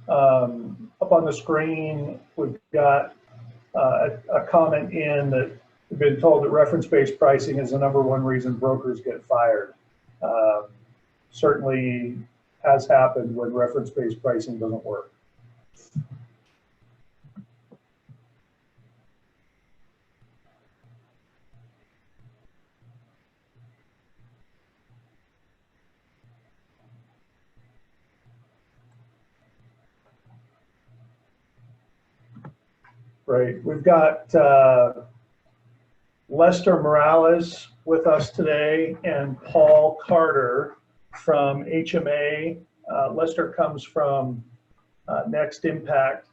Up on the screen, we've got a comment in that we've been told that reference-based pricing is the #1 reason brokers get fired. Certainly has happened when reference-based pricing doesn't work. Right, we've got Lester Morales with us today and Paul Carter from HMA. Lester comes from Next Impact.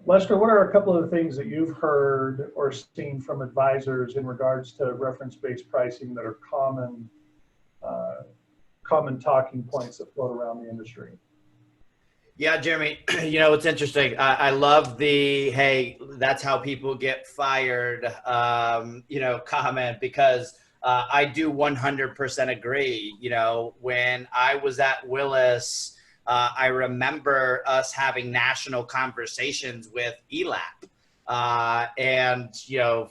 Lester, what are a couple of the things that you've heard or seen from advisors in regards to reference-based pricing that are common talking points that float around the industry? Yeah, Jeremy, it's interesting. I love the, hey, that's how people get fired, comment, because I do 100% agree. When I was at Willis, I remember us having national conversations with ELAP. And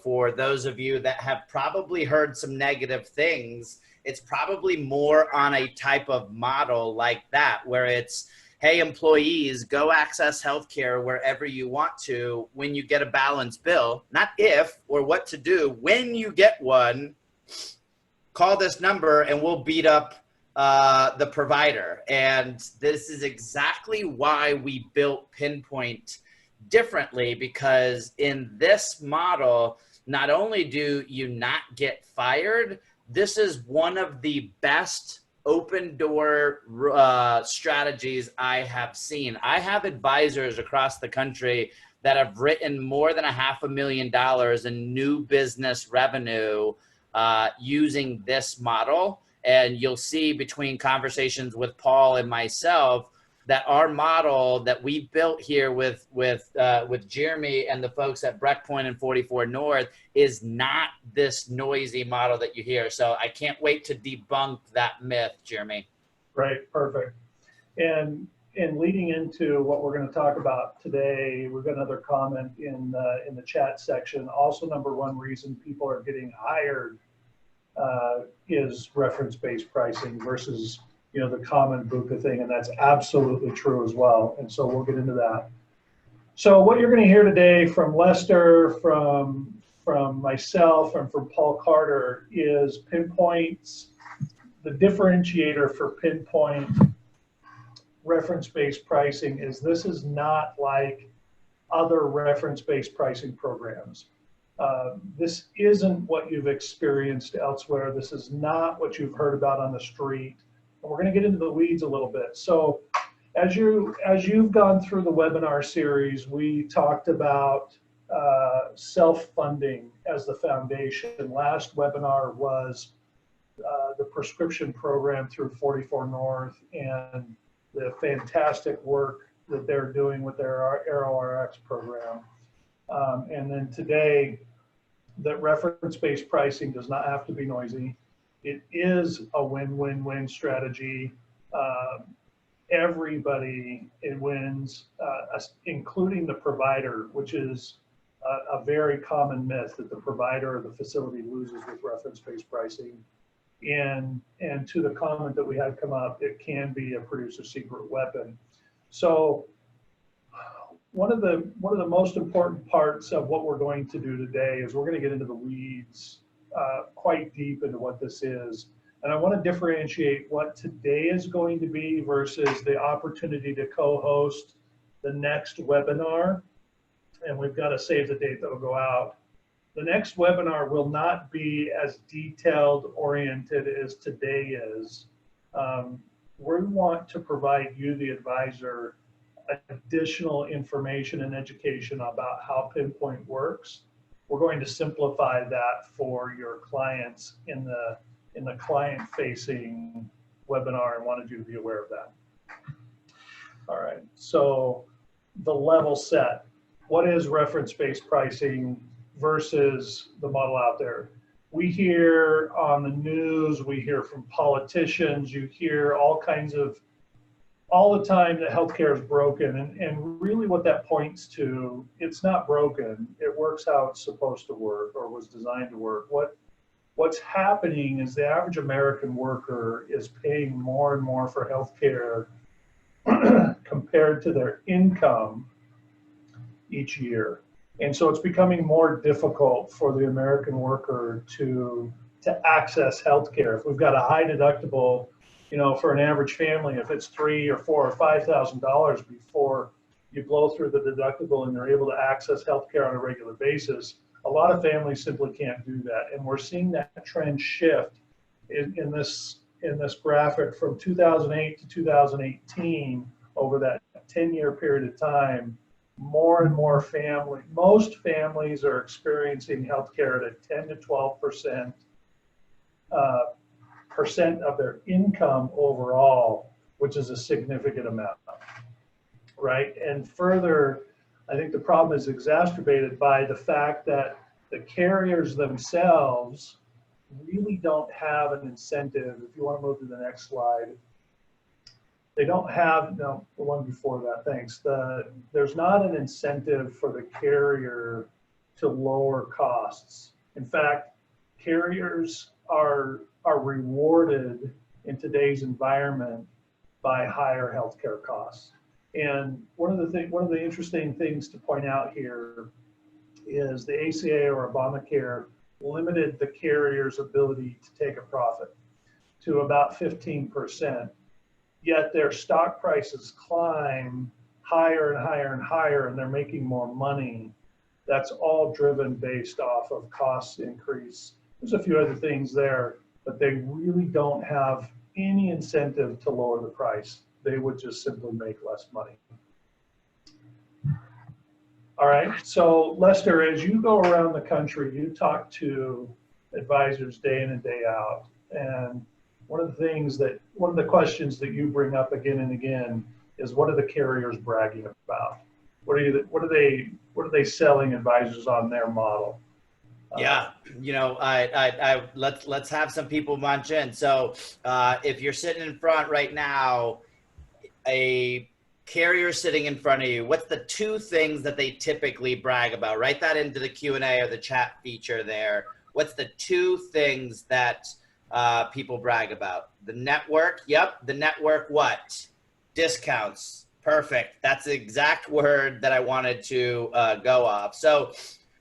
for those of you that have probably heard some negative things, it's probably more on a type of model like that, where it's, hey, employees, go access healthcare wherever you want to when you get a balanced bill, not if or what to do. When you get one, call this number and we'll beat up the provider. And this is exactly why we built PinPoint differently, because in this model, not only do you not get fired, this is one of the best open door strategies I have seen. I have advisors across the country that have written more than $500,000 in new business revenue using this model. And you'll see between conversations with Paul and myself that our model that we built here with Jeremy and the folks at Breckpoint and 44 North is not this noisy model that you hear. So I can't wait to debunk that myth, Jeremy. Right, perfect. And leading into what we're going to talk about today, we've got another comment in the chat section. Also, #1 reason people are getting hired is reference-based pricing versus the common VUCA thing, and that's absolutely true as well. And so we'll get into that. So what you're going to hear today from Lester, from myself, and from Paul Carter is PinPoint's, the differentiator for PinPoint reference-based pricing is this is not like other reference-based pricing programs. This isn't what you've experienced elsewhere. This is not what you've heard about on the street. And we're going to get into the weeds a little bit. So as you've gone through the webinar series, we talked about self-funding as the foundation. Last webinar was the prescription program through 44 North and the fantastic work that they're doing with their ArrowRx program. And then today, that reference-based pricing does not have to be noisy. It is a win-win-win strategy. Everybody wins, including the provider, which is a very common myth that the provider or the facility loses with reference-based pricing. And to the comment that we had come up, it can be a producer secret weapon. So one of the most important parts of what we're going to do today is we're going to get into the weeds quite deep into what this is. And I want to differentiate what today is going to be versus the opportunity to co-host the next webinar. And we've got to save the date that will go out. The next webinar will not be as detailed oriented as today is. We want to provide you, the advisor, additional information and education about how PinPoint works. We're going to simplify that for your clients in the client-facing webinar and wanted you to be aware of that. All right, so the level set. What is reference-based pricing versus the model out there? We hear on the news, we hear from politicians, you hear all kinds of all the time that healthcare is broken, and really what that points to, it's not broken. It works how it's supposed to work or was designed to work. What's happening is the average American worker is paying more and more for healthcare compared to their income each year. And so it's becoming more difficult for the American worker to access healthcare. If we've got a high deductible, for an average family, if it's $3,000 or $4,000 or $5,000 before you blow through the deductible and you're able to access healthcare on a regular basis, a lot of families simply can't do that. And we're seeing that trend shift in this graphic from 2008 to 2018. Over that 10-year period of time, more and more most families are experiencing healthcare at a 10 to 12% of their income overall, which is a significant amount, right? And further, I think the problem is exacerbated by the fact that the carriers themselves really don't have an incentive. If you want to move to the next slide, they don't have, no, the one before that, thanks. There's not an incentive for the carrier to lower costs. In fact, carriers are rewarded in today's environment by higher healthcare costs. And one of the interesting things to point out here is the ACA or Obamacare limited the carrier's ability to take a profit to about 15%. Yet their stock prices climb higher and higher and higher, and they're making more money. That's all driven based off of cost increase. There's a few other things there, but they really don't have any incentive to lower the price. They would just simply make less money. All right, so Lester, as you go around the country, you talk to advisors day in and day out, and one of the questions that you bring up again and again is, what are the carriers bragging about? What are they selling advisors on their model? Yeah, let's have some people munch in. So if you're sitting in front right now, a carrier sitting in front of you, what's the two things that they typically brag about? Write that into the Q&A or the chat feature there. What's the two things that people brag about? The network. Yep. The network. What? Discounts. Perfect. That's the exact word that I wanted to go off. So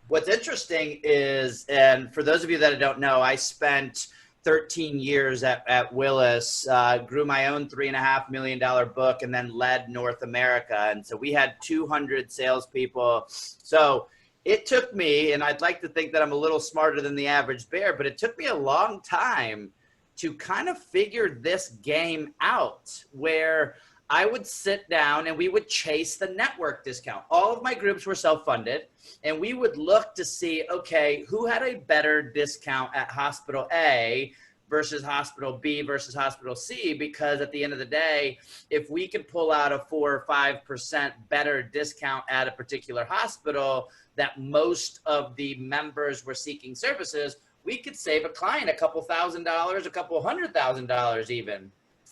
what's interesting is, and for those of you that don't know, I spent 13 years at Willis, grew my own $3.5 million book, and then led North America. And so we had 200 salespeople. So it took me, and I'd like to think that I'm a little smarter than the average bear, but it took me a long time to kind of figure this game out, where I would sit down and we would chase the network discount. All of my groups were self-funded, and we would look to see, okay, who had a better discount at hospital A versus hospital B versus hospital C, because at the end of the day, if we could pull out a 4 or 5% better discount at a particular hospital that most of the members were seeking services, we could save a client a couple $1,000s, a couple $100,000 even.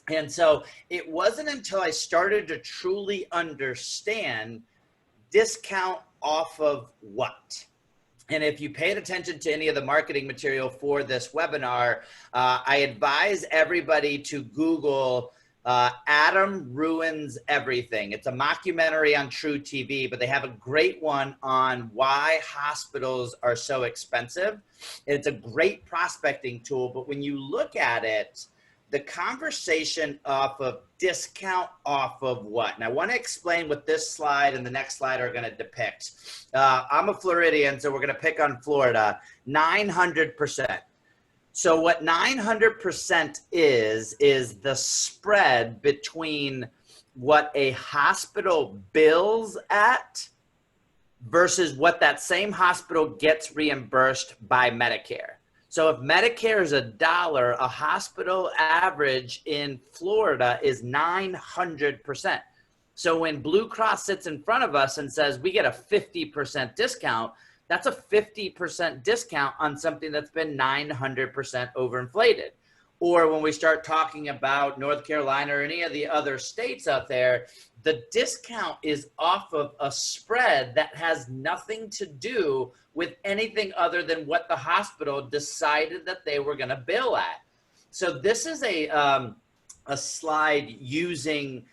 And so it wasn't until I started to truly understand discount off of what. And if you paid attention to any of the marketing material for this webinar, I advise everybody to Google Adam Ruins Everything. It's a mockumentary on True TV, but they have a great one on why hospitals are so expensive. It's a great prospecting tool, but when you look at it, the conversation off of discount off of what? And I want to explain what this slide and the next slide are going to depict. I'm a Floridian, so we're going to pick on Florida. 900%. So what 900% is the spread between what a hospital bills at versus what that same hospital gets reimbursed by Medicare. So if Medicare is $1, a hospital average in Florida is 900%. So when Blue Cross sits in front of us and says we get a 50% discount, that's a 50% discount on something that's been 900% overinflated. or when we start talking about North Carolina or any of the other states out there, the discount is off of a spread that has nothing to do with anything other than what the hospital decided that they were going to bill at. So this is a slide using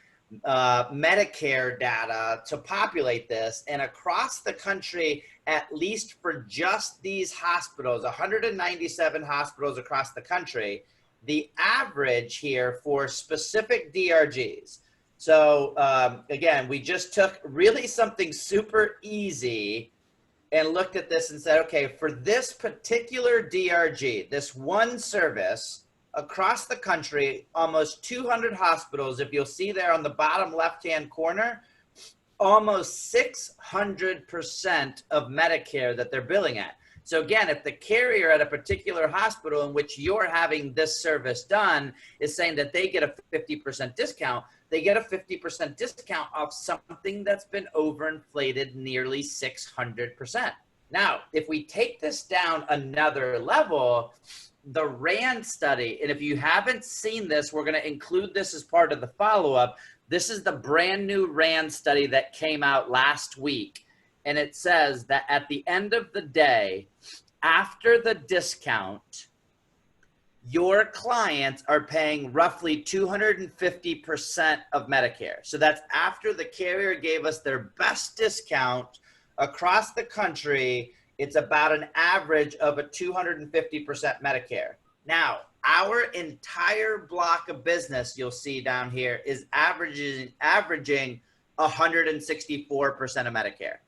Medicare data to populate this, and across the country, at least for just these hospitals, 197 hospitals across the country, the average here for specific DRGs. So again, we just took really something super easy and looked at this and said, okay, for this particular DRG, this one service, across the country, almost 200 hospitals, if you'll see there on the bottom left-hand corner, almost 600% of Medicare that they're billing at. So again, if the carrier at a particular hospital in which you're having this service done is saying that they get a 50% discount, they get a 50% discount off something that's been overinflated nearly 600%. Now, if we take this down another level, the RAND study, and if you haven't seen this, we're going to include this as part of the follow-up. This is the brand new RAND study that came out last week. And it says that at the end of the day, after the discount, your clients are paying roughly 250% of Medicare. So that's after the carrier gave us their best discount across the country. It's about an average of a 250% Medicare. Now, our entire block of business, you'll see down here, is averaging 164% of Medicare.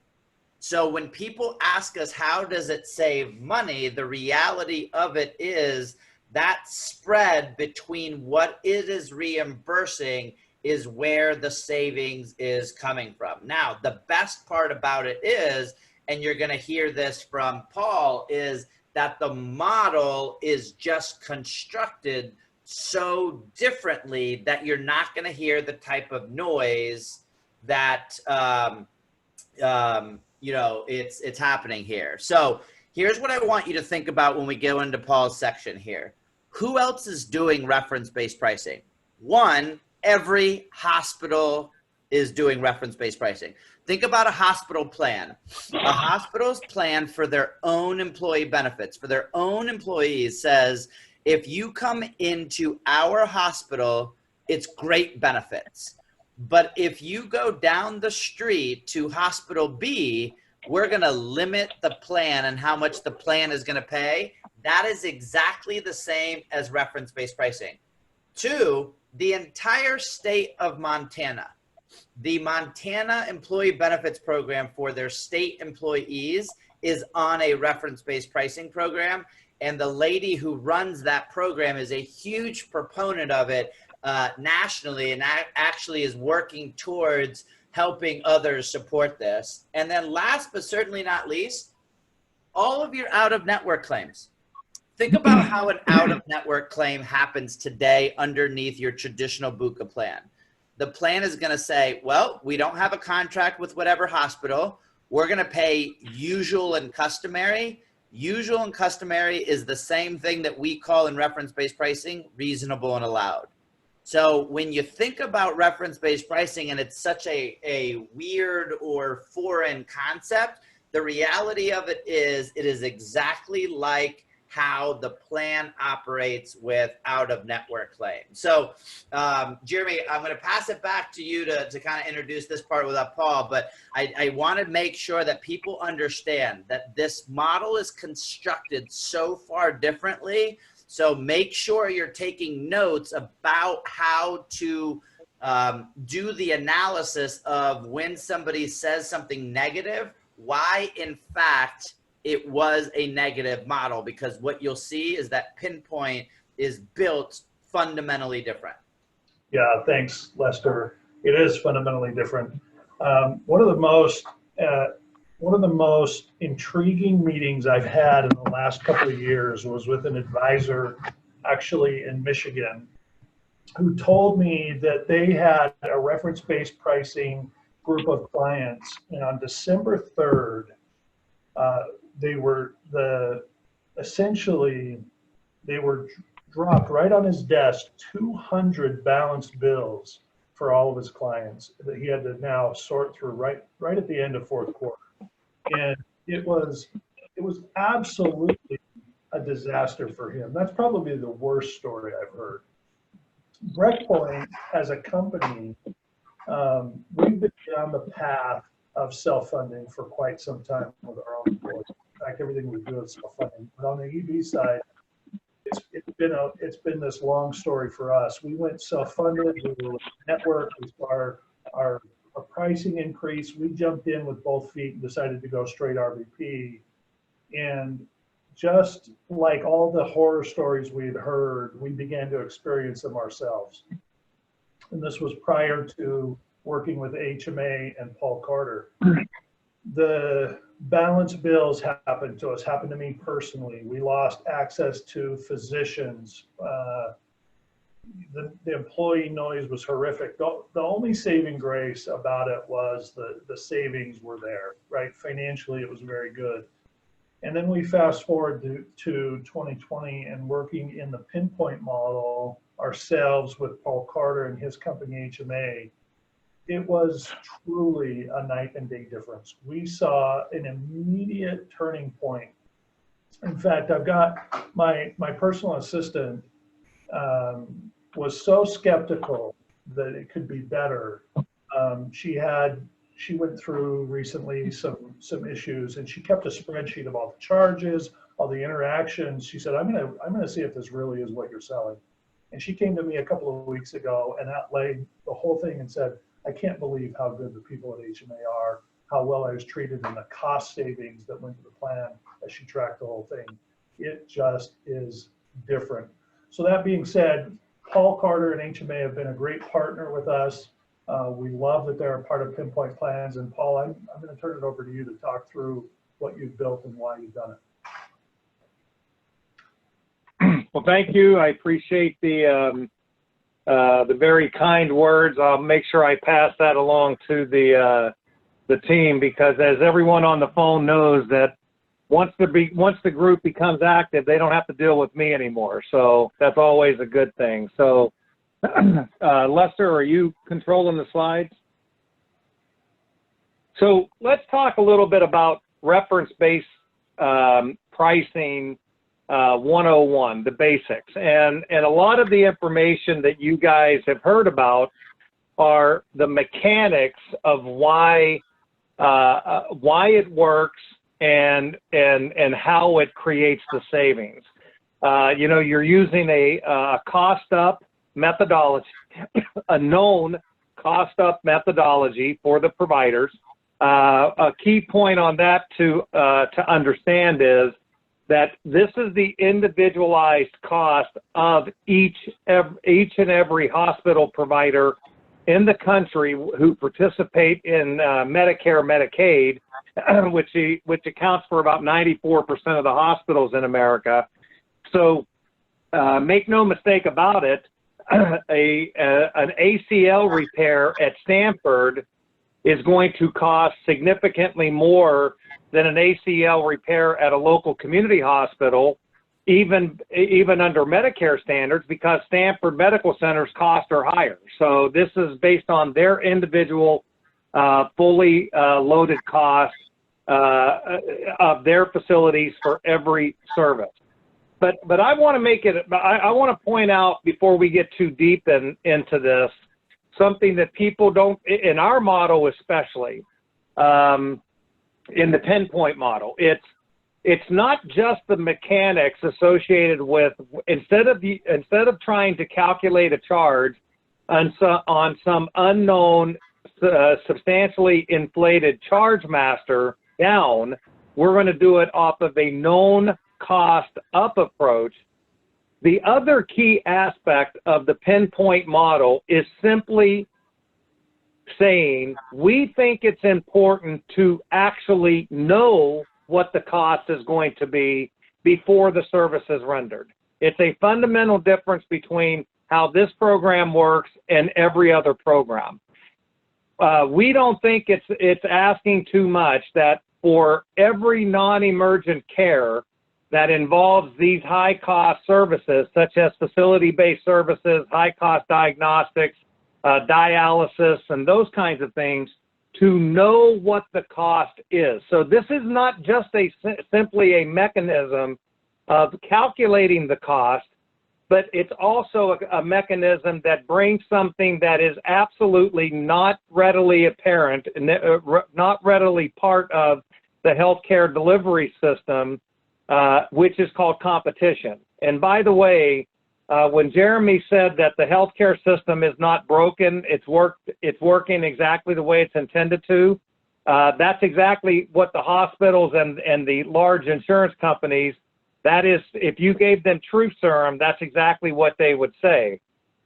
So when people ask us, how does it save money? The reality of it is that spread between what it is reimbursing is where the savings is coming from. Now, the best part about it is, and you're going to hear this from Paul, is that the model is just constructed so differently that you're not going to hear the type of noise that you know it's happening here. So here's what I want you to think about when we go into Paul's section here. Who else is doing reference-based pricing? One, every hospital is doing reference-based pricing. Think about a hospital plan. A hospital's plan for their own employee benefits, for their own employees, says, if you come into our hospital, it's great benefits. But if you go down the street to hospital B, we're going to limit the plan and how much the plan is going to pay. That is exactly the same as reference-based pricing. Two, the entire state of Montana. The Montana Employee Benefits Program for their state employees is on a reference-based pricing program. And the lady who runs that program is a huge proponent of it nationally, and actually is working towards helping others support this. And then last but certainly not least, all of your out-of-network claims. Think about how an out-of-network claim happens today underneath your traditional BUCA plan. The plan is going to say, well, we don't have a contract with whatever hospital. We're going to pay usual and customary. Usual and customary is the same thing that we call in reference-based pricing reasonable and allowed. So when you think about reference-based pricing and it's such a weird or foreign concept, the reality of it is exactly like how the plan operates with out-of-network claims. So, Jeremy, I'm going to pass it back to you to kind of introduce this part without Paul, but I want to make sure that people understand that this model is constructed so far differently. So make sure you're taking notes about how to do the analysis of when somebody says something negative, why in fact it was a negative model, because what you'll see is that PinPoint is built fundamentally different. Yeah, thanks, Lester. It is fundamentally different. One of the most intriguing meetings I've had in the last couple of years was with an advisor actually in Michigan who told me that they had a reference-based pricing group of clients, and on December 3rd, they were dropped right on his desk 200 balanced bills for all of his clients that he had to now sort through right at the end of fourth quarter. And it was absolutely a disaster for him. That's probably the worst story I've heard. Breakpoint as a company, we've been on the path of self-funding for quite some time with our own employees. In fact, everything we do is self-funding. But on the EB side, it's been this long story for us. We went self-funded. We were network. We saw our pricing increase. We jumped in with both feet and decided to go straight RBP. And just like all the horror stories we had heard, we began to experience them ourselves. And this was prior to working with HMA and Paul Carter. The balance bills happened to us, happened to me personally. We lost access to physicians. The employee noise was horrific. The only saving grace about it was the savings were there, right? Financially, it was very good. And then we fast forward to 2020 and working in the PinPoint model ourselves with Paul Carter and his company HMA. It was truly a night and day difference. We saw an immediate turning point. In fact, I've got my personal assistant was so skeptical that it could be better. She went through recently some issues, and she kept a spreadsheet of all the charges, all the interactions. She said, I'm gonna see if this really is what you're selling. And she came to me a couple of weeks ago and outlaid the whole thing and said, I can't believe how good the people at HMA are, how well I was treated, and the cost savings that went to the plan as she tracked the whole thing. It just is different. So that being said, Paul Carter and HMA have been a great partner with us. We love that they're a part of PinPoint plans. And Paul, I'm going to turn it over to you to talk through what you've built and why you've done it. Well, thank you. I appreciate the very kind words. I'll make sure I pass that along to the team, because as everyone on the phone knows, that once the group becomes active, they don't have to deal with me anymore. So that's always a good thing. So Lester, are you controlling the slides? So let's talk a little bit about reference-based pricing 101, the basics. And a lot of the information that you guys have heard about are the mechanics of why it works and how it creates the savings. You know, you're using a cost up methodology, a known cost up methodology for the providers. A key point on that to understand is that this is the individualized cost of each and every hospital provider in the country who participate in Medicare, Medicaid, which accounts for about 94% of the hospitals in America. So make no mistake about it, an ACL repair at Stanford is going to cost significantly more than an ACL repair at a local community hospital, even under Medicare standards, because Stanford Medical Center's costs are higher. So this is based on their individual fully loaded costs of their facilities for every service. But I want to make it, I want to point out before we get too deep into this, something that people don't, in our model especially, in the PinPoint model, it's not just the mechanics associated with, instead of trying to calculate a charge on some unknown substantially inflated charge master down, we're going to do it off of a known cost up approach. The other key aspect of the PinPoint model is simply saying we think it's important to actually know what the cost is going to be before the service is rendered. It's a fundamental difference between how this program works and every other program. We don't think it's asking too much that for every non-emergent care that involves these high-cost services, such as facility-based services, high-cost diagnostics, dialysis, and those kinds of things, to know what the cost is. So this is not just simply a mechanism of calculating the cost, but it's also a mechanism that brings something that is absolutely not readily apparent, not readily part of the healthcare delivery system, which is called competition. And by the way, when Jeremy said that the healthcare system is not broken, it's working exactly the way it's intended to. That's exactly what the hospitals and the large insurance companies, that is, if you gave them truth serum, that's exactly what they would say.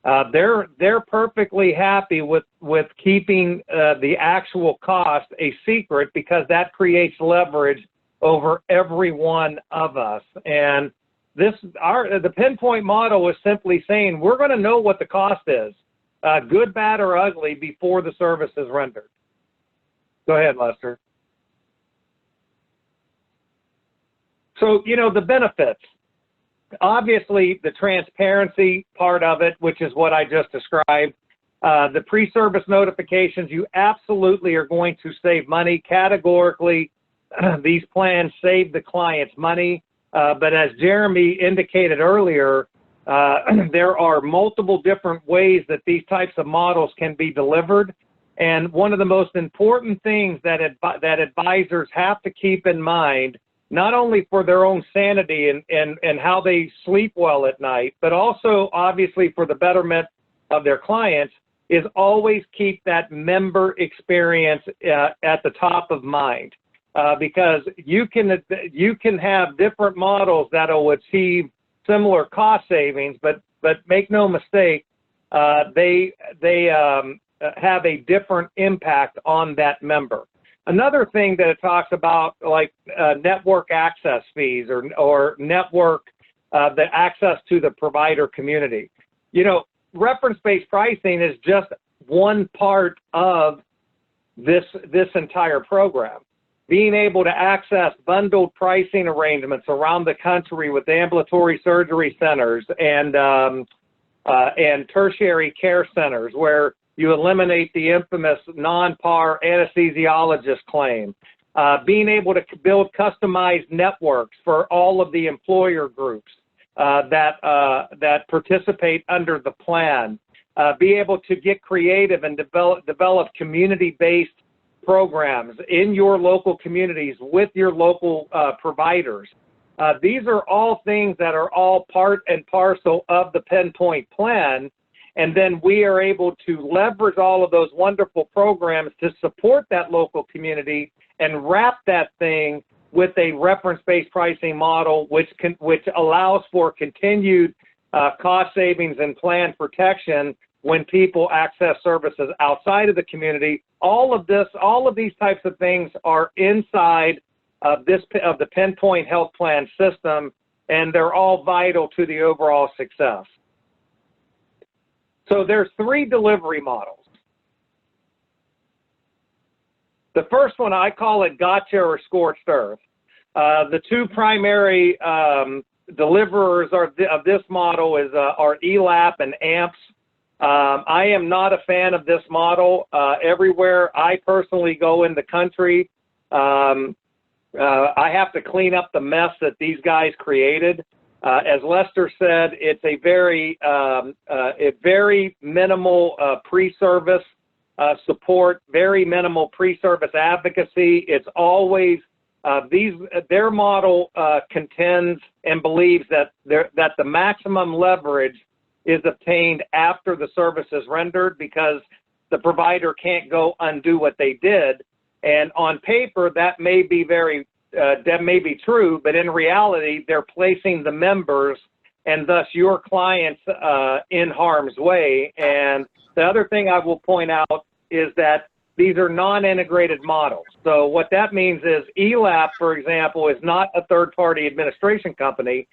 They're perfectly happy with keeping the actual cost a secret, because that creates leverage over every one of us. And the PinPoint model is simply saying we're going to know what the cost is, good, bad, or ugly, before the service is rendered. Go ahead, Lester. So, you know, the benefits. Obviously, the transparency part of it, which is what I just described. The pre-service notifications, you absolutely are going to save money. Categorically, these plans save the clients money. But as Jeremy indicated earlier, there are multiple different ways that these types of models can be delivered. And one of the most important things that advisors have to keep in mind, not only for their own sanity and how they sleep well at night, but also obviously for the betterment of their clients, is always keep that member experience at the top of mind. Because you can have different models that will achieve similar cost savings, but make no mistake, they have a different impact on that member. Another thing that it talks about, like network access fees or network, the access to the provider community. You know, reference-based pricing is just one part of this entire program. Being able to access bundled pricing arrangements around the country with ambulatory surgery centers and tertiary care centers, where you eliminate the infamous non-par anesthesiologist claim. Being able to build customized networks for all of the employer groups that participate under the plan. Be able to get creative and develop community-based programs in your local communities with your local providers. These are all things that are all part and parcel of the PinPoint plan, and then we are able to leverage all of those wonderful programs to support that local community and wrap that thing with a reference-based pricing model, which allows for continued cost savings and plan protection when people access services outside of the community. All of these types of things are inside of the PinPoint health plan system, and they're all vital to the overall success. So there's 3 delivery models. The first one, I call it gotcha or scorched earth. The 2 primary deliverers of this model are ELAP and AMPS. I am not a fan of this model. Everywhere I personally go in the country, I have to clean up the mess that these guys created. As Lester said, it's a very minimal pre-service support, very minimal pre-service advocacy. It's always their model contends and believes that the maximum leverage is obtained after the service is rendered, because the provider can't go undo what they did. And on paper, that may be true, but in reality, they're placing the members and thus your clients in harm's way. And the other thing I will point out is that these are non-integrated models. So what that means is ELAP, for example, is not a third-party administration company.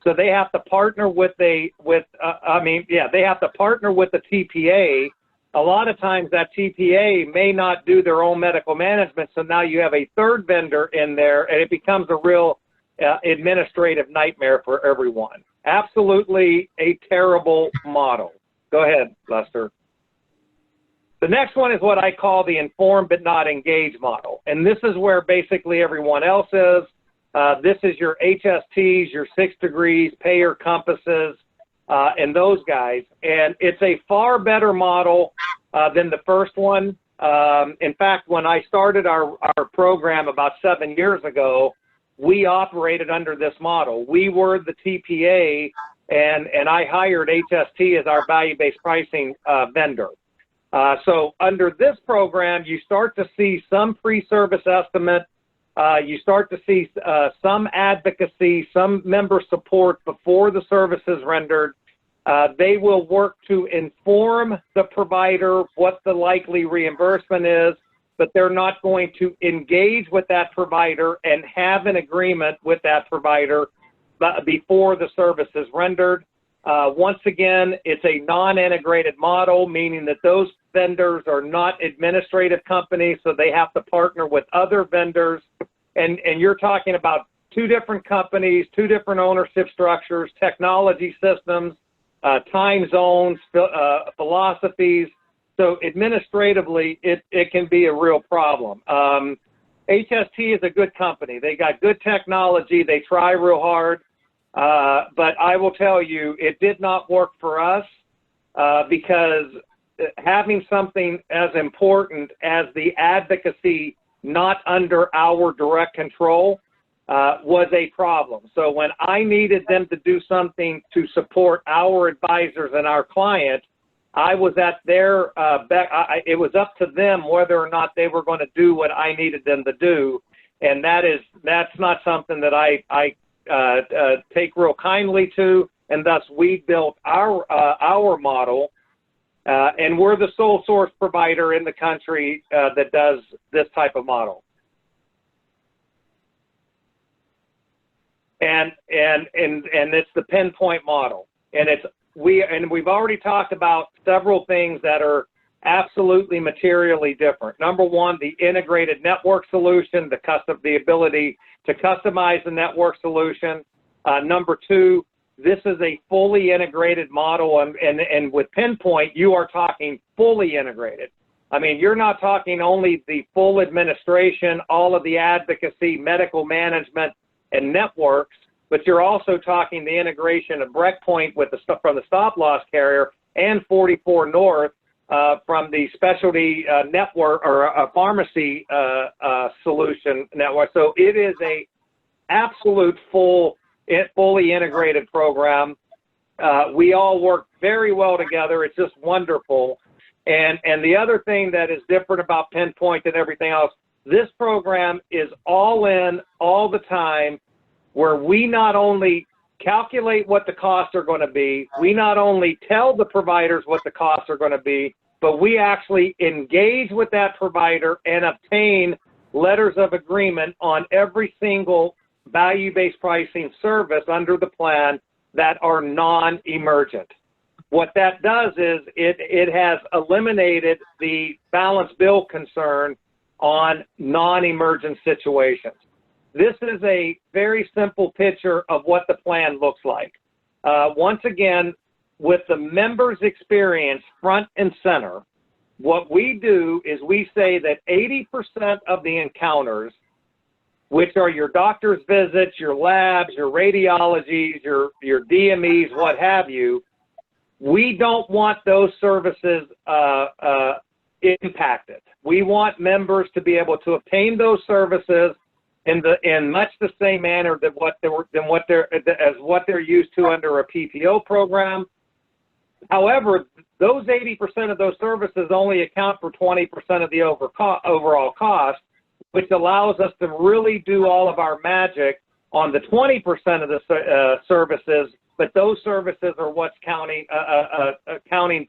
So they have to partner with they have to partner with the TPA. A lot of times that TPA may not do their own medical management, so now you have a third vendor in there, and it becomes a real administrative nightmare for everyone. Absolutely a terrible model. Go ahead, Lester. The next one is what I call the inform but not engage model. And this is where basically everyone else is. This is your HSTs, your 6 degrees, payer compasses, and those guys. And it's a far better model than the first one. In fact, when I started our program about 7 years ago, we operated under this model. We were the TPA, and I hired HST as our value-based pricing vendor. So under this program, you start to see some pre-service estimate. You start to see some advocacy, some member support before the service is rendered. They will work to inform the provider what the likely reimbursement is, but they're not going to engage with that provider and have an agreement with that provider before the service is rendered. Once again, it's a non-integrated model, meaning that those vendors are not administrative companies, so they have to partner with other vendors. And you're talking about 2 different companies, 2 different ownership structures, technology systems, time zones, philosophies. So administratively, it can be a real problem. HST is a good company. They got good technology. They try real hard. But I will tell you, it did not work for us because having something as important as the advocacy not under our direct control was a problem. So when I needed them to do something to support our advisors and our clients, I was at their it was up to them whether or not they were going to do what I needed them to do, and that's not something that I take real kindly to, and thus we built our model, and we're the sole source provider in the country that does this type of model. And it's the PinPoint model, and we've already talked about several things that are absolutely materially different. Number one, the integrated network solution, the ability to customize the network solution. Number two, this is a fully integrated model, and with PinPoint, you are talking fully integrated. I mean, you're not talking only the full administration, all of the advocacy, medical management, and networks, but you're also talking the integration of Breakpoint from the stop-loss carrier and 44 North from the specialty network or a pharmacy solution network. So it is a absolute fully integrated program. We all work very well together. It's just wonderful. And the other thing that is different about PinPoint than everything else, this program is all in all the time, where we not only calculate what the costs are going to be, we not only tell the providers what the costs are going to be, but we actually engage with that provider and obtain letters of agreement on every single value-based pricing service under the plan that are non-emergent. What that does is it has eliminated the balance bill concern on non-emergent situations. This is a very simple picture of what the plan looks like. Once again, with the member's experience front and center, what we do is we say that 80% of the encounters, which are your doctor's visits, your labs, your radiologies, your DMEs, what have you, we don't want those services impacted. We want members to be able to obtain those services in much the same manner that what they're used to under a PPO program. However, those 80% of those services only account for 20% of the overall cost, which allows us to really do all of our magic on the 20% of the services, but those services are what's counting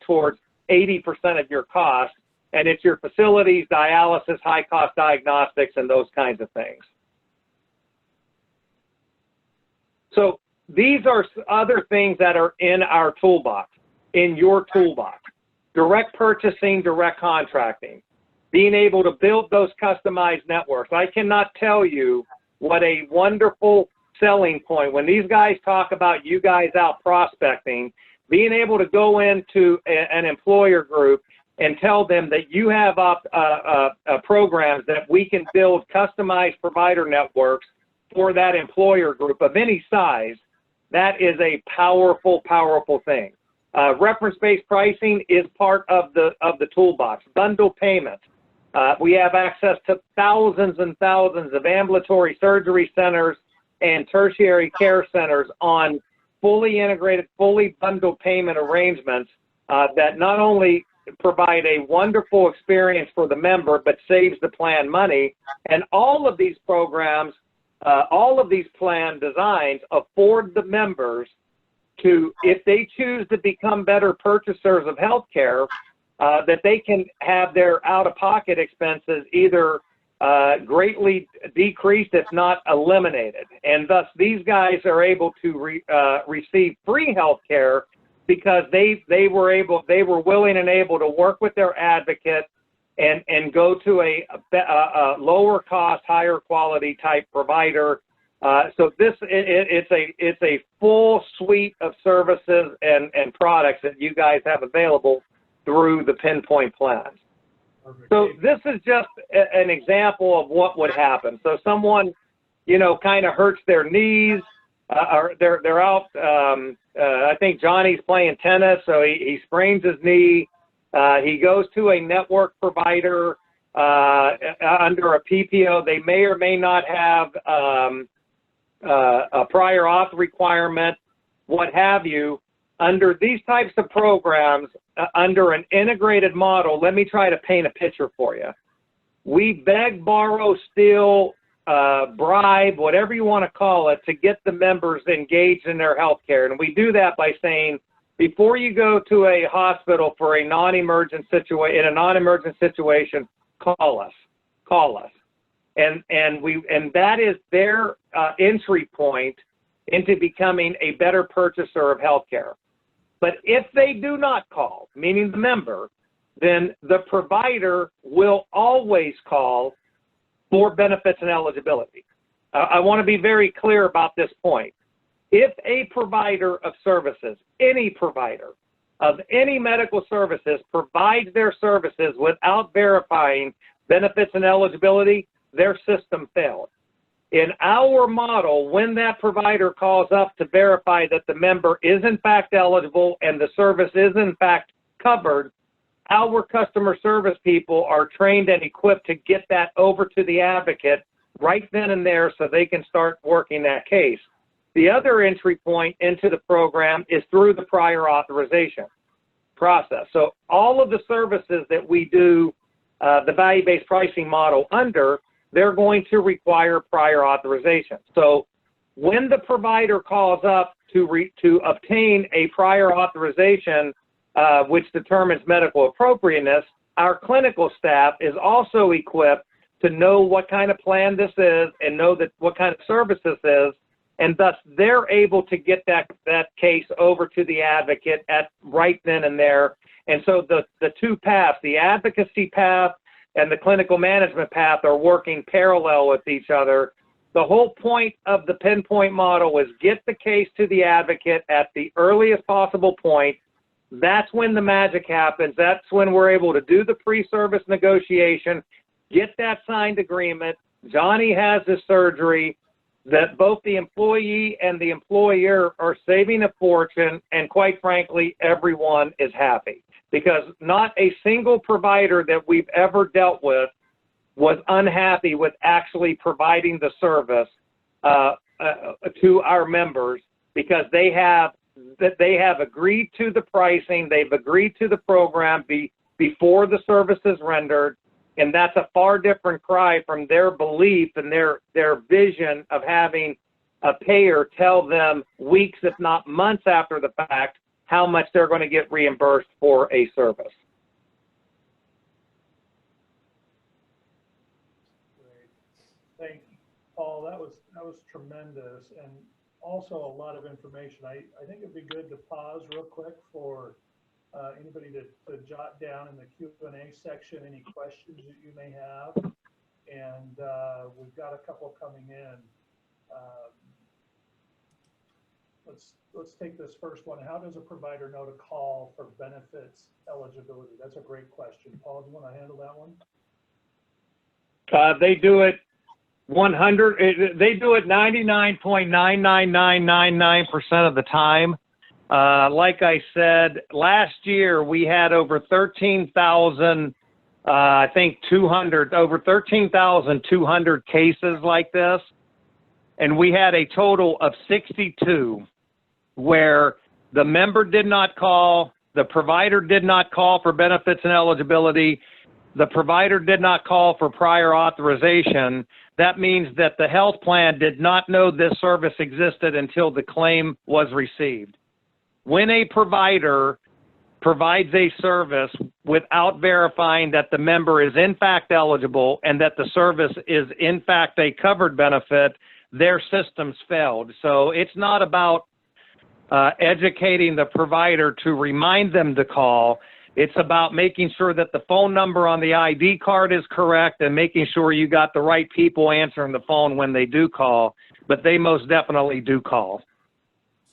towards 80% of your cost, and it's your facilities, dialysis, high-cost diagnostics, and those kinds of things. So these are other things that are in our toolbox, in your toolbox. Direct purchasing, direct contracting, being able to build those customized networks. I cannot tell you what a wonderful selling point. When these guys talk about you guys out prospecting, being able to go into an employer group and tell them that you have programs that we can build customized provider networks for that employer group of any size, that is a powerful, powerful thing. Reference-based pricing is part of the toolbox. Bundle payments. We have access to thousands and thousands of ambulatory surgery centers and tertiary care centers on fully integrated, fully bundled payment arrangements that not only provide a wonderful experience for the member, but saves the plan money. And all of these programs, all of these plan designs afford the members to, if they choose to become better purchasers of healthcare, that they can have their out-of-pocket expenses either greatly decreased, if not eliminated. And thus, these guys are able to receive free health care because they were willing and able to work with their advocate and go to a lower cost, higher quality type provider. So it's a full suite of services and products that you guys have available through the PinPoint plans. Perfect. So this is just an example of what would happen. So someone, kind of hurts their knees, or they're out. I think Johnny's playing tennis, so he sprains his knee. He goes to a network provider under a PPO. They may or may not have a prior auth requirement, what have you. Under these types of programs, under an integrated model, let me try to paint a picture for you. We beg, borrow, steal, bribe, whatever you want to call it, to get the members engaged in their health care. And we do that by saying, before you go to a hospital for a non-emergent situation, in a non-emergent situation, call us. And that is their entry point into becoming a better purchaser of health care. But if they do not call, meaning the member, then the provider will always call for benefits and eligibility. I want to be very clear about this point. If a provider of services, any provider of any medical services, provides their services without verifying benefits and eligibility, their system failed. In our model, when that provider calls up to verify that the member is in fact eligible and the service is in fact covered, our customer service people are trained and equipped to get that over to the advocate right then and there so they can start working that case. The other entry point into the program is through the prior authorization process. So all of the services that we do the value-based pricing model under, they're going to require prior authorization. So when the provider calls up to obtain a prior authorization, which determines medical appropriateness, our clinical staff is also equipped to know what kind of plan this is and know that what kind of service this is, and thus they're able to get that case over to the advocate at right then and there. And so the two paths, the advocacy path and the clinical management path, are working parallel with each other. The whole point of the PinPoint model is get the case to the advocate at the earliest possible point. That's when the magic happens. That's when we're able to do the pre-service negotiation, get that signed agreement. Johnny has his surgery, that both the employee and the employer are saving a fortune, and quite frankly, everyone is happy. Because not a single provider that we've ever dealt with was unhappy with actually providing the service to our members, because they have agreed to the pricing, they've agreed to the program before the service is rendered, and that's a far different cry from their belief and their vision of having a payer tell them weeks, if not months after the fact, how much they're going to get reimbursed for a service. Great. Thank you, Paul. That was tremendous, and also a lot of information. I think it'd be good to pause real quick for anybody to jot down in the Q&A section any questions that you may have, and we've got a couple coming in. let's take this first one. How does a provider know to call for benefits eligibility? That's a great question. Paul, do you want to handle that one? They do it 99.99999% of the time. Like I said, last year we had over 13,000, I think 200, over 13,200 cases like this. And we had a total of 62 where the member did not call, the provider did not call for benefits and eligibility, the provider did not call for prior authorization. That means that the health plan did not know this service existed until the claim was received. When a provider provides a service without verifying that the member is in fact eligible and that the service is in fact a covered benefit, their systems failed. So it's not about educating the provider to remind them to call. It's about making sure that the phone number on the ID card is correct and making sure you got the right people answering the phone when they do call, but they most definitely do call.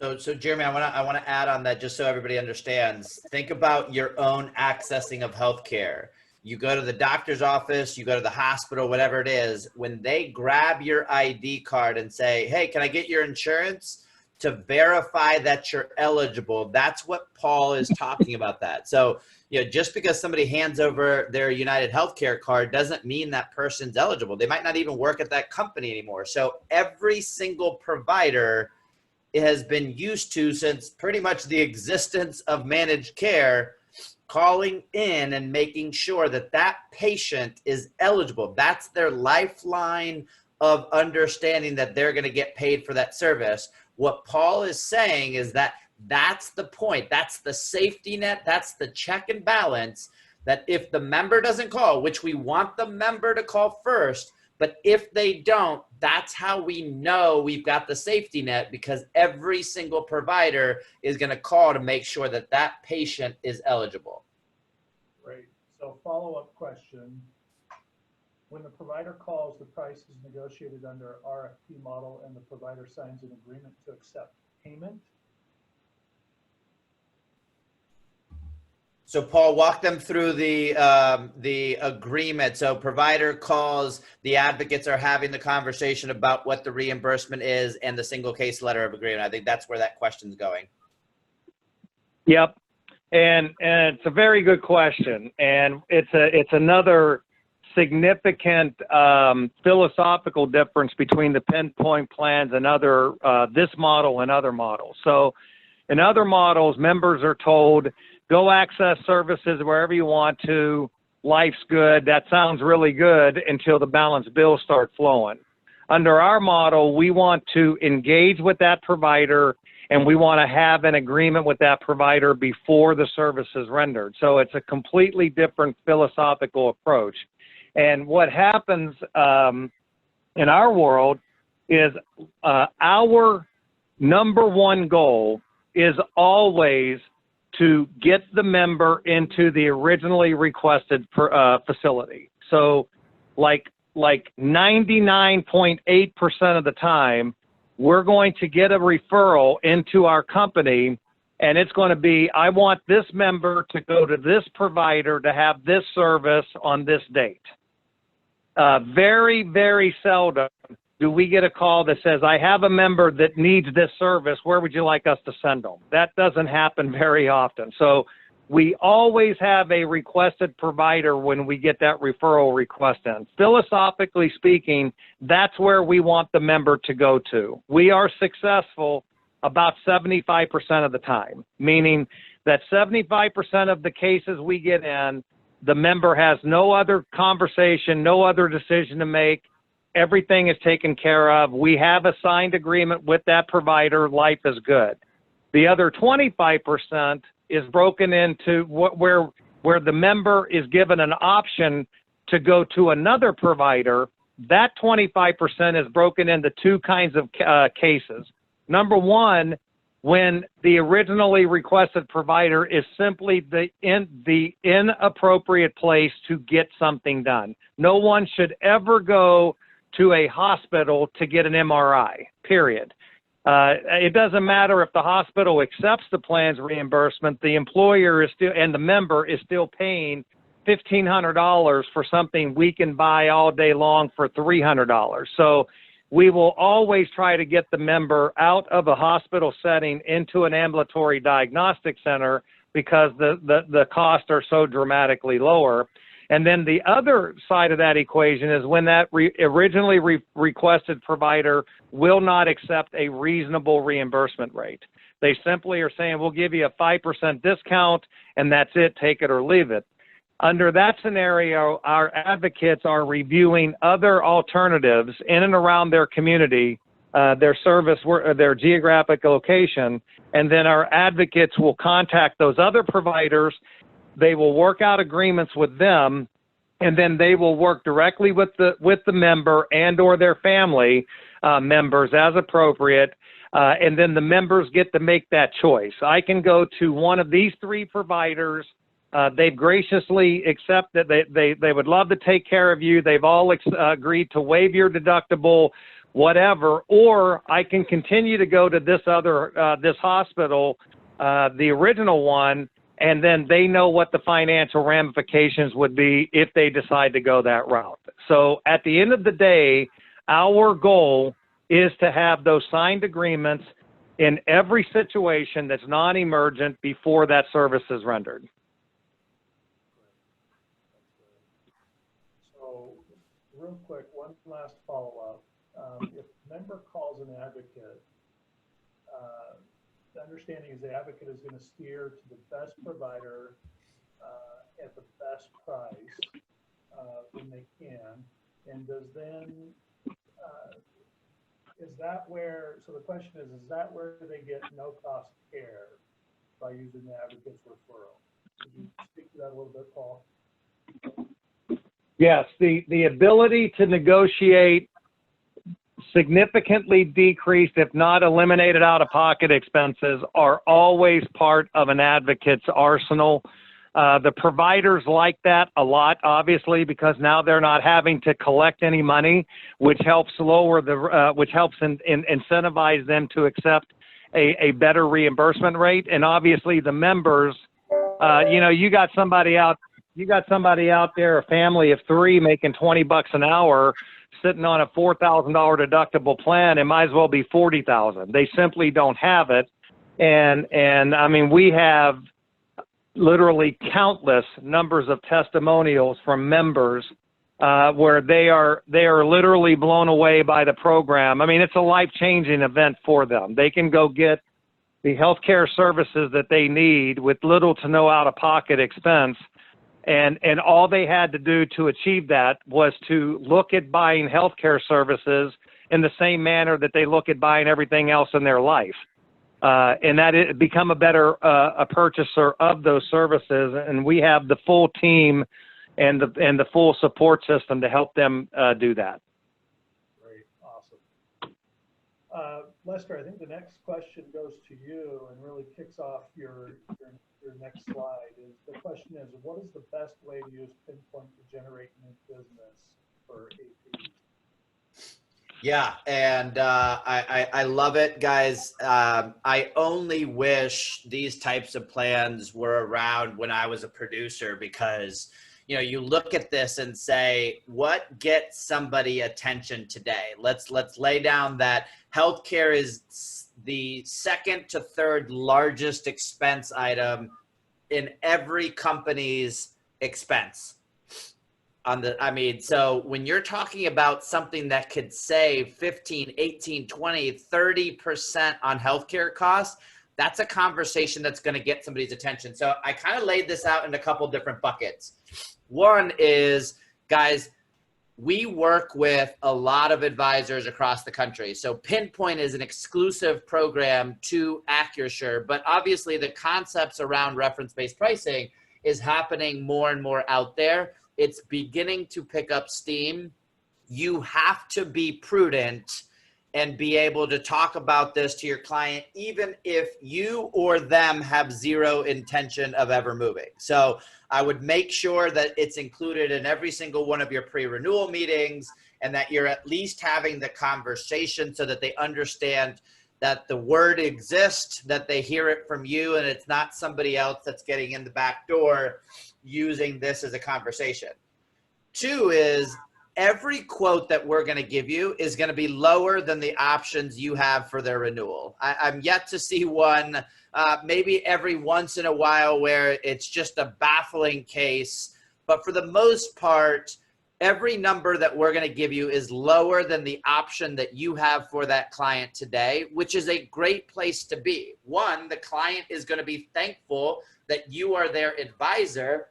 So Jeremy, I want to add on that just so everybody understands. Think about your own accessing of healthcare. You go to the doctor's office, you go to the hospital, whatever it is. When they grab your ID card and say, "Hey, can I get your insurance?" to verify that you're eligible, that's what Paul is talking about. That. So, just because somebody hands over their United Healthcare card doesn't mean that person's eligible. They might not even work at that company anymore. So every single provider has been used to, since pretty much the existence of managed care, calling in and making sure that that patient is eligible. That's their lifeline of understanding that they're going to get paid for that service. What Paul is saying is that that's the point. That's the safety net. That's the check and balance, that if the member doesn't call, which we want the member to call first, but if they don't, that's how we know we've got the safety net, because every single provider is going to call to make sure that that patient is eligible. Great. So follow-up question. When the provider calls, the price is negotiated under RFP model and the provider signs an agreement to accept payment. So Paul, walk them through the agreement. So provider calls, the advocates are having the conversation about what the reimbursement is and the single case letter of agreement. I think that's where that question's going. Yep. And it's a very good question. And it's another significant philosophical difference between the PinPoint plans and other, this model and other models. So in other models, members are told, go access services wherever you want to, life's good, that sounds really good, until the balance bills start flowing. Under our model, we want to engage with that provider and we want to have an agreement with that provider before the service is rendered. So it's a completely different philosophical approach. And what happens in our world is our number one goal is always to get the member into the originally requested facility. So like 99.8% of the time, we're going to get a referral into our company, and it's going to be, I want this member to go to this provider to have this service on this date. Very, very seldom do we get a call that says, I have a member that needs this service, where would you like us to send them? That doesn't happen very often. So we always have a requested provider when we get that referral request in. Philosophically speaking, that's where we want the member to go to. We are successful about 75% of the time, meaning that 75% of the cases we get in, the member has no other conversation, no other decision to make. Everything is taken care of. We have a signed agreement with that provider. Life is good. The other 25% is broken into where the member is given an option to go to another provider. That 25% is broken into two kinds of cases. Number one, when the originally requested provider is simply the inappropriate place to get something done. No one should ever go to a hospital to get an MRI, period. It doesn't matter if the hospital accepts the plan's reimbursement, the employer is still, and the member is still paying $1,500 for something we can buy all day long for $300. So we will always try to get the member out of a hospital setting into an ambulatory diagnostic center because the costs are so dramatically lower. And then the other side of that equation is when that originally requested provider will not accept a reasonable reimbursement rate. They simply are saying, we'll give you a 5% discount and that's it, take it or leave it. Under that scenario, our advocates are reviewing other alternatives in and around their community, their service, their geographic location, and then our advocates will contact those other providers. They will work out agreements with them, and then they will work directly with the member and or their family members as appropriate, and then the members get to make that choice. I can go to one of these three providers. They've graciously accepted that they would love to take care of you. They've all agreed to waive your deductible, whatever, or I can continue to go to this other, this hospital, the original one, and then they know what the financial ramifications would be if they decide to go that route. So at the end of the day, our goal is to have those signed agreements in every situation that's non-emergent before that service is rendered. So real quick, one last follow-up. If a member calls an advocate, the understanding is the advocate is going to steer to the best provider at the best price when they can. And does then, is that where, so the question is that where they get no-cost care by using the advocate's referral? Could you speak to that a little bit, Paul? Yes, the ability to negotiate significantly decreased, if not eliminated out-of-pocket expenses, are always part of an advocate's arsenal. The providers like that a lot, obviously, because now they're not having to collect any money, which helps lower the, which helps incentivize them to accept a better reimbursement rate. And obviously, the members, you know, you got somebody out there, a family of three making $20 an hour, sitting on a $4,000 deductible plan. It might as well be $40,000. They simply don't have it. And I mean, we have literally countless numbers of testimonials from members where they are literally blown away by the program. I mean, it's a life-changing event for them. They can go get the healthcare services that they need with little to no out-of-pocket expense. And all they had to do to achieve that was to look at buying healthcare services in the same manner that they look at buying everything else in their life. And that it become a better a purchaser of those services. And we have the full team and the full support system to help them do that. Great, awesome. Lester, I think the next question goes to you and really kicks off your next slide. Is the question is, what is the best way to use PinPoint to generate new business for APs? Yeah, and I love it, guys. I only wish these types of plans were around when I was a producer, because you know, you look at this and say, what gets somebody attention today? Let's lay down that healthcare is the second to third largest expense item in every company's expense. I mean, so when you're talking about something that could save 15, 18, 20, 30% on healthcare costs, that's a conversation that's going to get somebody's attention. So I kind of laid this out in a couple different buckets. One is, guys, we work with a lot of advisors across the country. So PinPoint is an exclusive program to Acrisure, but obviously the concepts around reference-based pricing is happening more and more out there. It's beginning to pick up steam. You have to be prudent and be able to talk about this to your client, even if you or them have zero intention of ever moving. So I would make sure that it's included in every single one of your pre-renewal meetings, and that you're at least having the conversation so that they understand that the word exists, that they hear it from you, and it's not somebody else that's getting in the back door using this as a conversation. 2 is every quote that we're going to give you is going to be lower than the options you have for their renewal. I'm yet to see one, maybe every once in a while, where it's just a baffling case. But for the most part, every number that we're going to give you is lower than the option that you have for that client today, which is a great place to be. 1, the client is going to be thankful that you are their advisor.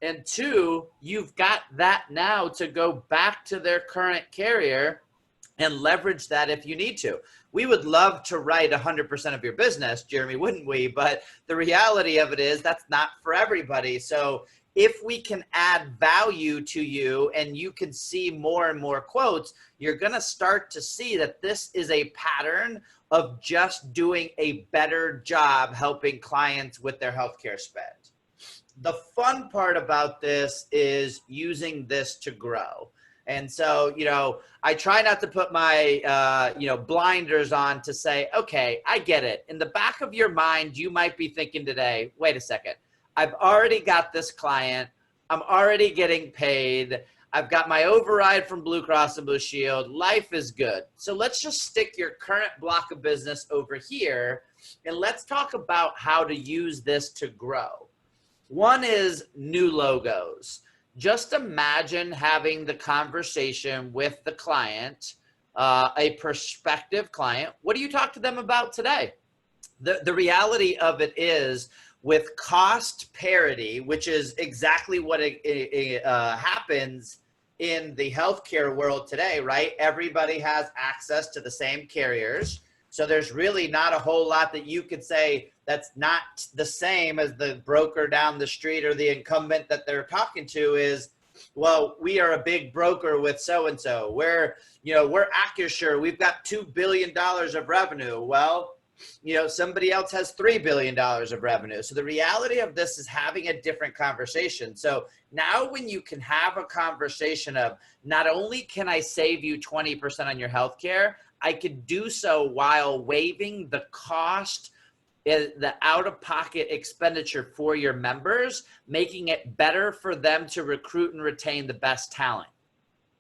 And 2, you've got that now to go back to their current carrier and leverage that if you need to. We would love to write 100% of your business, Jeremy, wouldn't we? But the reality of it is that's not for everybody. So if we can add value to you and you can see more and more quotes, you're going to start to see that this is a pattern of just doing a better job helping clients with their healthcare spend. The fun part about this is using this to grow. And so, I try not to put my, blinders on to say, okay, I get it. In the back of your mind, you might be thinking today, wait a second, I've already got this client. I'm already getting paid. I've got my override from Blue Cross and Blue Shield. Life is good. So let's just stick your current block of business over here and let's talk about how to use this to grow. 1 is new logos. Just imagine having the conversation with the client, a prospective client. What do you talk to them about today? The reality of it is, with cost parity, which is exactly what happens in the healthcare world today, right? Everybody has access to the same carriers. So there's really not a whole lot that you could say that's not the same as the broker down the street or the incumbent that they're talking to is, well, we are a big broker with so-and-so. We're Accusure. We've got $2 billion of revenue. Well, somebody else has $3 billion of revenue. So the reality of this is having a different conversation. So now when you can have a conversation of not only can I save you 20% on your healthcare, I could do so while waiving the cost, the out-of-pocket expenditure for your members, making it better for them to recruit and retain the best talent.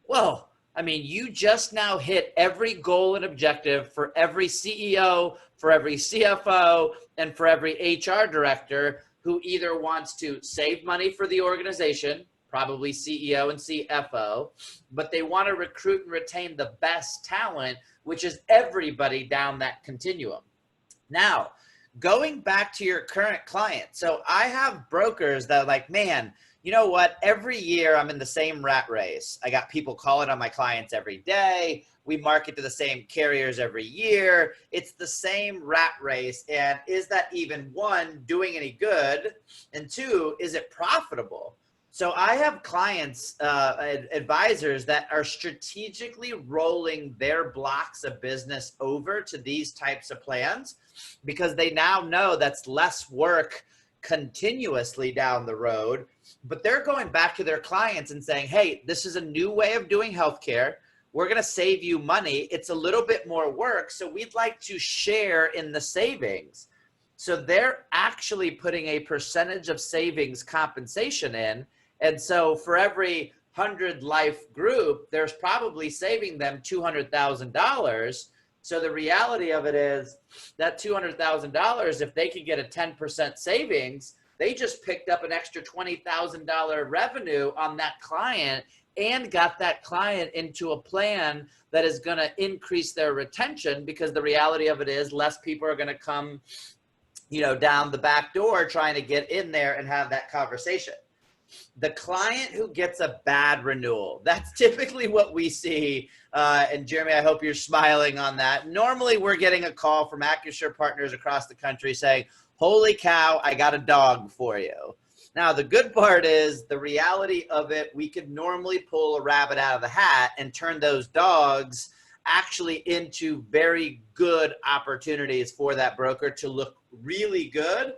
Well, I mean, you just now hit every goal and objective for every CEO, for every CFO, and for every HR director who either wants to save money for the organization, probably CEO and CFO, but they want to recruit and retain the best talent, which is everybody down that continuum. Now, going back to your current client. So I have brokers that are like, man, you know what? Every year I'm in the same rat race. I got people calling on my clients every day. We market to the same carriers every year. It's the same rat race. And is that even 1, doing any good? And 2, is it profitable? So I have clients, advisors that are strategically rolling their blocks of business over to these types of plans because they now know that's less work continuously down the road, but they're going back to their clients and saying, hey, this is a new way of doing healthcare. We're going to save you money. It's a little bit more work, so we'd like to share in the savings. So they're actually putting a percentage of savings compensation in. And so for every 100 life group, there's probably saving them $200,000. So the reality of it is that $200,000, if they could get a 10% savings, they just picked up an extra $20,000 revenue on that client and got that client into a plan that is going to increase their retention, because the reality of it is less people are going to come, down the back door trying to get in there and have that conversation. The client who gets a bad renewal, that's typically what we see. And Jeremy, I hope you're smiling on that. Normally we're getting a call from Accusure partners across the country saying, holy cow, I got a dog for you. Now, the good part is the reality of it, we could normally pull a rabbit out of the hat and turn those dogs actually into very good opportunities for that broker to look really good,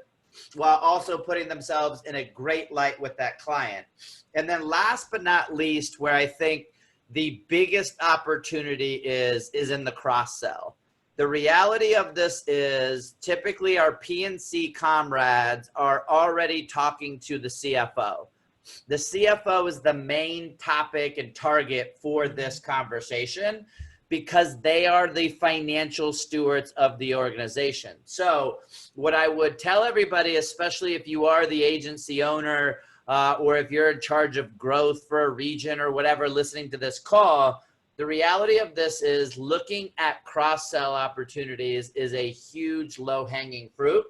while also putting themselves in a great light with that client. And then last but not least, where I think the biggest opportunity is in the cross-sell. The reality of this is typically our PNC comrades are already talking to the CFO. The CFO is the main topic and target for this conversation because they are the financial stewards of the organization. So what I would tell everybody, especially if you are the agency owner or if you're in charge of growth for a region or whatever, listening to this call, the reality of this is looking at cross-sell opportunities is a huge low-hanging fruit.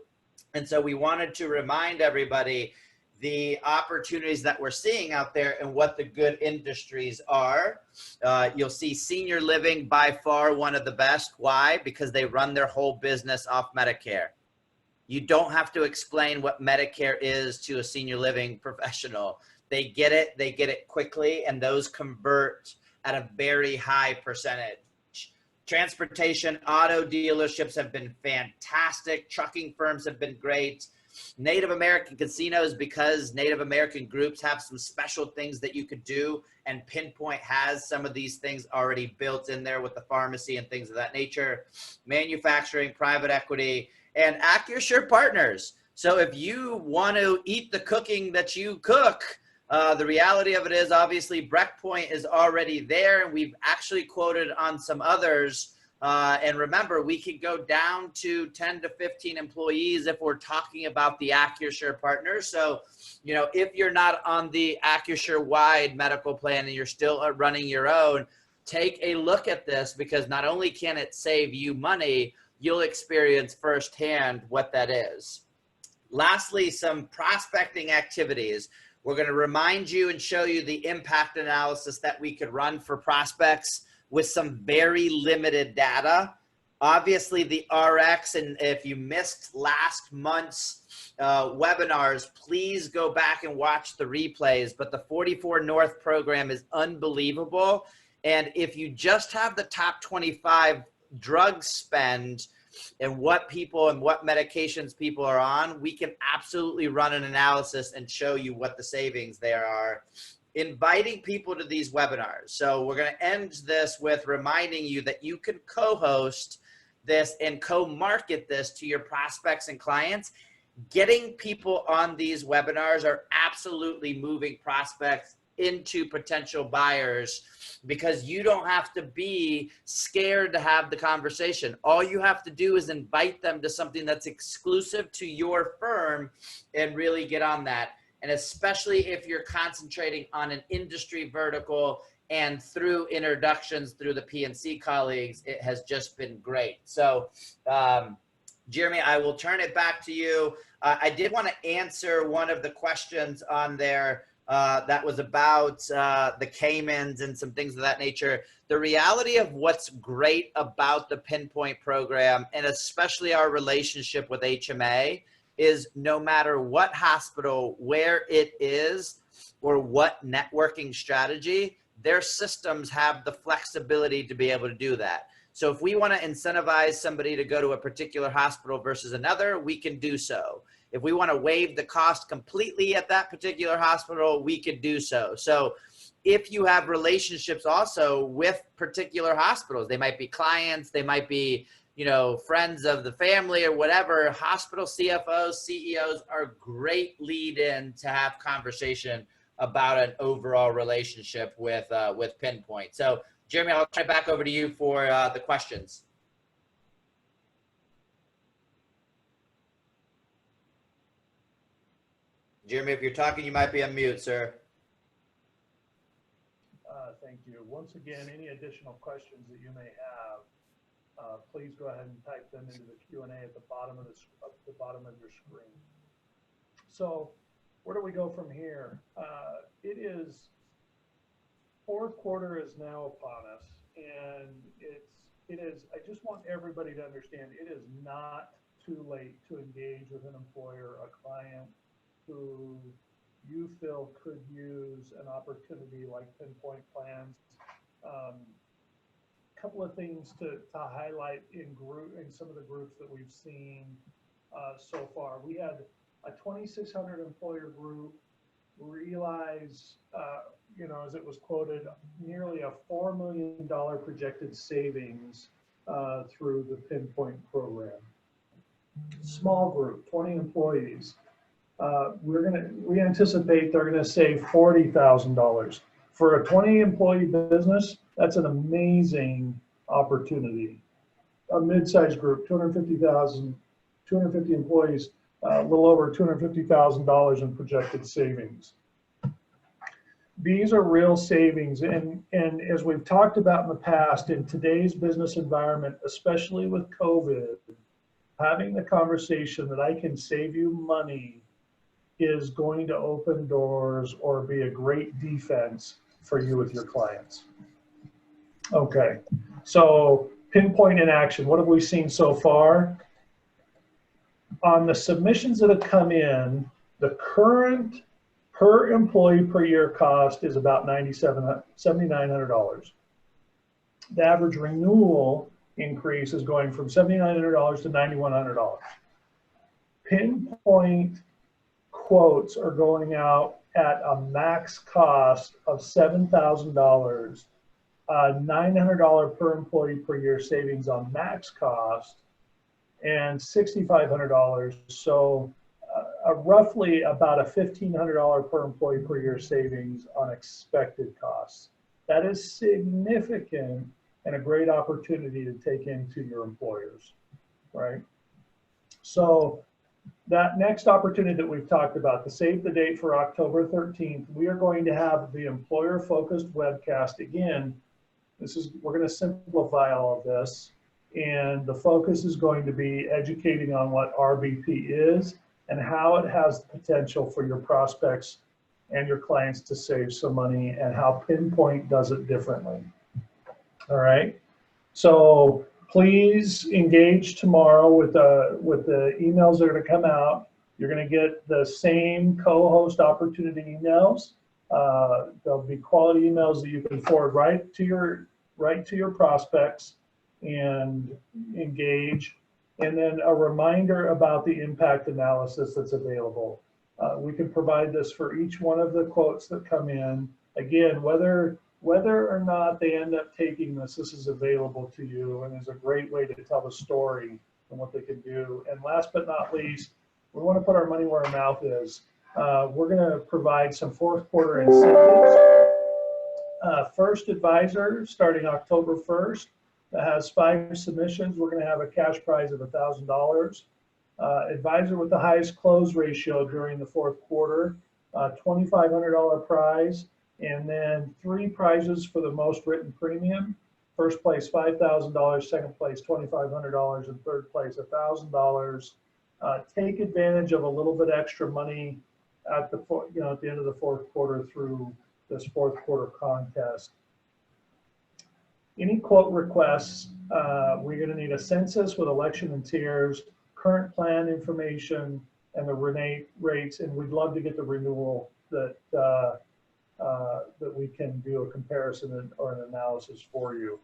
And so we wanted to remind everybody the opportunities that we're seeing out there and what the good industries are. You'll see senior living by far one of the best. Why? Because they run their whole business off Medicare. You don't have to explain what Medicare is to a senior living professional. They get it quickly, and those convert at a very high percentage. Transportation, auto dealerships have been fantastic. Trucking firms have been great. Native American casinos, because Native American groups have some special things that you could do, and PinPoint has some of these things already built in there with the pharmacy and things of that nature. Manufacturing, private equity, and AccuSure partners. So if you want to eat the cooking that you cook, the reality of it is obviously Breakpoint is already there, and we've actually quoted on some others. And remember, we could go down to 10 to 15 employees if we're talking about the AccuSure partners. So, you know, if you're not on the AccuSure wide medical plan and you're still running your own, take a look at this, because not only can it save you money, you'll experience firsthand what that is. Lastly, some prospecting activities. We're going to remind you and show you the impact analysis that we could run for prospects with some very limited data. Obviously the RX, and if you missed last month's webinars, please go back and watch the replays, but the 44 North program is unbelievable. And if you just have the top 25 drug spend and what people and what medications people are on, we can absolutely run an analysis and show you what the savings there are. Inviting people to these webinars. So we're going to end this with reminding you that you can co-host this and co-market this to your prospects and clients. Getting people on these webinars are absolutely moving prospects into potential buyers, because you don't have to be scared to have the conversation. All you have to do is invite them to something that's exclusive to your firm and really get on that. And especially if you're concentrating on an industry vertical and through introductions through the PNC colleagues, it has just been great. So, Jeremy, I will turn it back to you. I did want to answer one of the questions on there that was about the Caymans and some things of that nature. The reality of what's great about the PinPoint program, and especially our relationship with HMA, is no matter what hospital, where it is, or what networking strategy, their systems have the flexibility to be able to do that. So if we want to incentivize somebody to go to a particular hospital versus another, we can do so. If we want to waive the cost completely at that particular hospital, we could do so. So if you have relationships also with particular hospitals, they might be clients, they might be, you know, friends of the family or whatever, hospital CFOs, CEOs are great lead in to have conversation about an overall relationship with PinPoint. So Jeremy, I'll turn it back over to you for the questions. Jeremy, if you're talking, you might be on mute, sir. Thank you. Once again, any additional questions that you may have, please go ahead and type them into the Q&A at the bottom of your screen. So where do we go from here? Fourth quarter is now upon us, and I just want everybody to understand it is not too late to engage with an employer, a client who you feel could use an opportunity like PinPoint plans. Couple of things to highlight in some of the groups that we've seen so far. We had a 2,600 employer group realize, as it was quoted, nearly a $4 million projected savings through the PinPoint program. Small group, 20 employees. We anticipate they're gonna save $40,000. For a 20 employee business, that's an amazing opportunity. A mid-sized group, 250 employees, a little over $250,000 in projected savings. These are real savings, and as we've talked about in the past, in today's business environment, especially with COVID, having the conversation that I can save you money is going to open doors or be a great defense for you with your clients. Okay, so PinPoint in action. What have we seen so far? On the submissions that have come in, the current per employee per year cost is about $7,900. The average renewal increase is going from $7,900 to $9,100. PinPoint quotes are going out at a max cost of $7,000, $900 per employee per year savings on max cost, and $6,500. So roughly about a $1,500 per employee per year savings on expected costs. That is significant and a great opportunity to take into your employers, right? So that next opportunity that we've talked about, the save the date for October 13th, we are going to have the employer-focused webcast again. We're going to simplify all of this, and the focus is going to be educating on what RBP is and how it has the potential for your prospects and your clients to save some money, and how PinPoint does it differently. All right, so please engage tomorrow with the emails that are going to come out. You're going to get the same co-host opportunity emails. There'll be quality emails that you can forward right to your prospects and engage. And then a reminder about the impact analysis that's available. We can provide this for each one of the quotes that come in. Again, whether or not they end up taking this, this is available to you, and is a great way to tell the story and what they can do. And last but not least, we want to put our money where our mouth is. We're going to provide some fourth quarter incentives. First advisor starting October 1st that has 5 submissions, we're going to have a cash prize of $1,000. Advisor with the highest close ratio during the fourth quarter, $2,500 prize, and then 3 prizes for the most written premium. First place $5,000, second place $2,500, and third place $1,000. Take advantage of a little bit extra money at the at the end of the fourth quarter through this fourth quarter contest. Any quote requests, we're going to need a census with election and tiers, current plan information, and the rates, and we'd love to get the renewal that we can do a comparison or an analysis for you.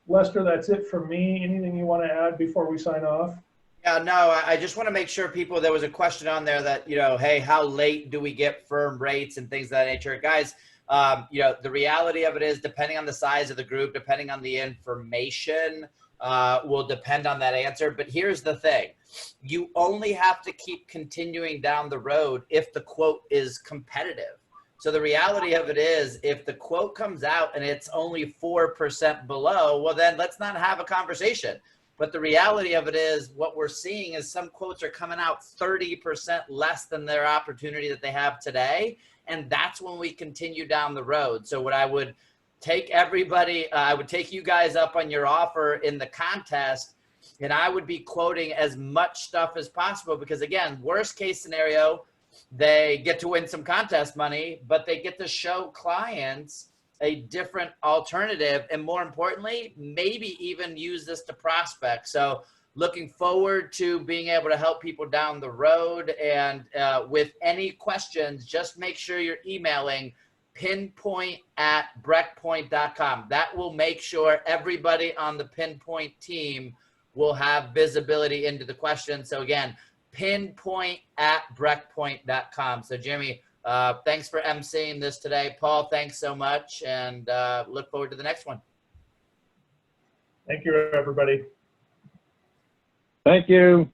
Lester, that's it for me. Anything you want to add before we sign off? Yeah, no, I just want to make sure people, there was a question on there that, hey, how late do we get firm rates and things of that nature? Guys, the reality of it is, depending on the size of the group, depending on the information, will depend on that answer. But here's the thing. You only have to keep continuing down the road if the quote is competitive. So the reality of it is, if the quote comes out and it's only 4% below, well, then let's not have a conversation. But the reality of it is, what we're seeing is some quotes are coming out 30% less than their opportunity that they have today. And that's when we continue down the road. So what I would take everybody, I would take you guys up on your offer in the contest, and I would be quoting as much stuff as possible, because again, worst case scenario, they get to win some contest money, but they get to show clients a different alternative, and more importantly, maybe even use this to prospect. So looking forward to being able to help people down the road. And with any questions, just make sure you're emailing pinpoint@breckpoint.com. That will make sure everybody on the PinPoint team will have visibility into the questions. So again, pinpoint@breckpoint.com. So Jimmy, thanks for emceeing this today. Paul, thanks so much, and look forward to the next one. Thank you, everybody. Thank you.